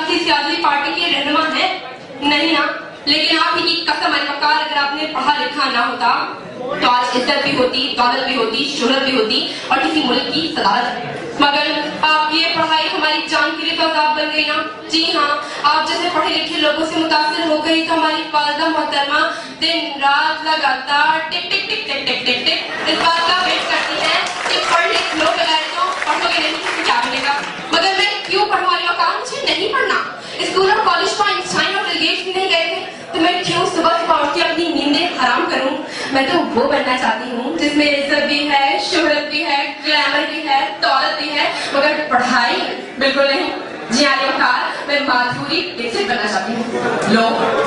किसी सियासी पार्टी के रहनुमा हैं? नहीं ना। लेकिन आप ही की कसम अलवकार, अगर आपने पढ़ा लिखा ना होता तो आज इज्जत भी होती, दौलत भी होती, शोहरत भी होती और किसी मुल्क की सदारत। मगर आपकी ये पढ़ाई हमारी जान के लिए तो अज़ाब बन गई ना। जी हाँ, आप जैसे पढ़े लिखे लोगों से मुतासिर हो गई तो हमारी वालिदा मोहतरमा दिन रात लगातार टिक टिक टिक टिक टिक टिक टिक इस बात का वेट करती है कि पढ़ लिख लो, बगैर तो पढ़ोगे नहीं तो क्या मिलेगा। मगर मैं क्यों पढ़वा रही हूँ? कारण मुझे नहीं पढ़ना। स्कूल और कॉलेज को आइंस्टाइन और बिल गेट्स भी नहीं गए थे, तो मैं क्यों सुबह सुबह उठ के अपनी नींदें हराम करूं? मैं तो वो बनना चाहती हूँ जिसमें इज्जत भी है, शोहरत भी है, ग्लैमर भी है, दौलत भी है, मगर पढ़ाई बिल्कुल नहीं। जी आलिमकार, मैं माधुरी दीक्षित बनना चाहती हूँ। लो,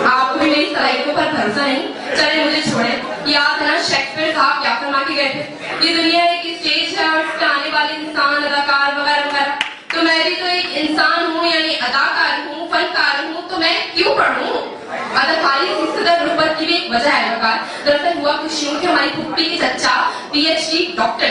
आपको भी मेरी सलाहियतों पर भरोसा नहीं? चले मुझे छोड़े। याद है ना शेक्सपियर साहब क्या फरमा के गए थे? ये दुनिया एक स्टेज है और उस पे आने वाले इंसान, अदाकार वगैरह वगैरह। तो मैं भी तो एक इंसान हूँ, यानी अदाकार हूँ, फनकार हूँ, तो मैं क्यों पढ़ूं? अदाकारी इस कदर रुपत की भी एक वजह है अदाकार। दरअसल हुआ कुछ यूं कि हमारी पुप्पी के चच्चा पीएचडी डॉक्टर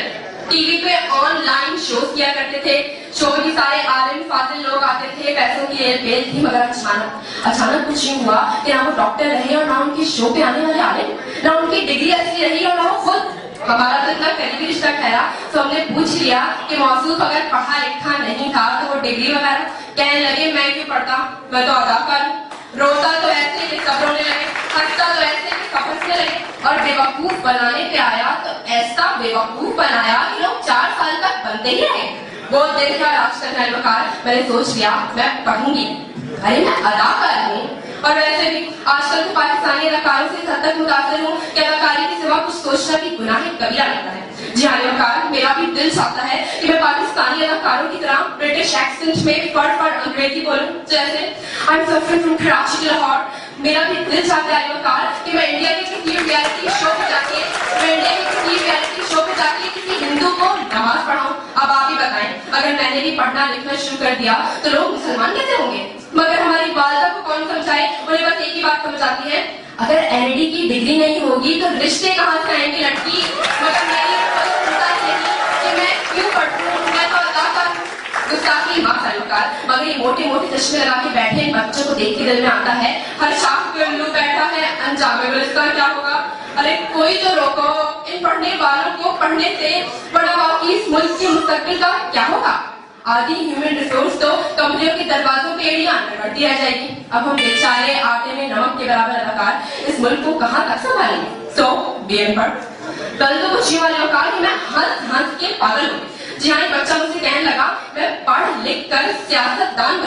टीवी पे ऑनलाइन शो किया करते थे। शो में सारे आलिम फाजिल लोग आते थे, पैसों की हेलपेल थी, मगर अचानक कुछ यूं हुआ कि ना वो डॉक्टर रहे और ना उनके शो पे आने वाले आलिम, ना उनकी डिग्री असली रही और ना वो खुद। हमारा तो इतना करीबी रिश्ता ठहरा तो हमने पूछ लिया कि मौसूफ अगर पढ़ा लिखा नहीं था तो वो डिग्री वगैरह। कहने लगे मैं क्यों पढ़ता, मैं तो अदाकार हूँ। रोता तो ऐसे कि सब रोने लगे, हंसता तो ऐसे कि सब हंसने लगे, और बेवकूफ बनाने पे आया तो ऐसा बेवकूफ बनाया कि लोग 4 साल तक बनते ही रहे। वो देखा राष्ट्र अलवकार, मैंने सोच लिया मैं पढ़ूंगी। अरे मैं अदाकार हूँ, और वैसे भी आजकल तो पाकिस्तानी अदाकारों से हद तक मुतासिर हूँ कि अदाकारी के सिवा कुछ सोचना भी गुनाह कबीरा लगता है। जी हाँ अलवकार, मेरा भी दिल चाहता है कि मैं पाकिस्तानी अदाकारों की तरह ब्रिटिश एक्सेंट में फट अंग्रेजी बोलूं, जैसे I am suffering from Karachi to Lahore. मेरा भी दिल चाहता है अलवकार कि मैं इंडिया के किसी रियलिटी शो पे जाके किसी हिंदू को नमाज पढ़ाऊं। अब आप ही बताएं, अगर मैंने भी पढ़ना लिखना शुरू कर दिया तो लोग मुसलमान कैसे होंगे? मगर हमारी वालिदा को कौन समझाए? उन्हें बस एक ही बात समझ आती है, अगर एलईडी की डिग्री नहीं होगी तो रिश्ते कहाँ से आएंगे लड़की? मगर मेरी कि मैं क्यों पढ़ूं, मैं तो अदाकार हूँ। गुस्ताखी माफ अलवकार, मगर ये मोटे मोटे चश्मे लगा के बैठे इन बच्चों को देख के दिल में आता है हर शाख पे उल्लू बैठा है, अंजाम इसका क्या होगा? अरे कोई तो रोको, इन पढ़ने वालों को पढ़ने से बड़ा वाकई इस मुल्क के मुस्तकबिल का क्या होगा? आधी ह्यूमन रिसोर्स तो कंपनियों के दरवाजों पे एड़ियां बढ़ती रह जाएगी। अब हम बेचारे आटे में नमक के बराबर अदाकार इस मुल्क को कहाँ तक संभालेंगे? सो बीएम पढ़। कल तो कुछ वाले कहा कि मैं हंस के पागल हूँ। जी हाँ, बच्चा मुझसे कहने लगा मैं पढ़ लिख कर सियासतदान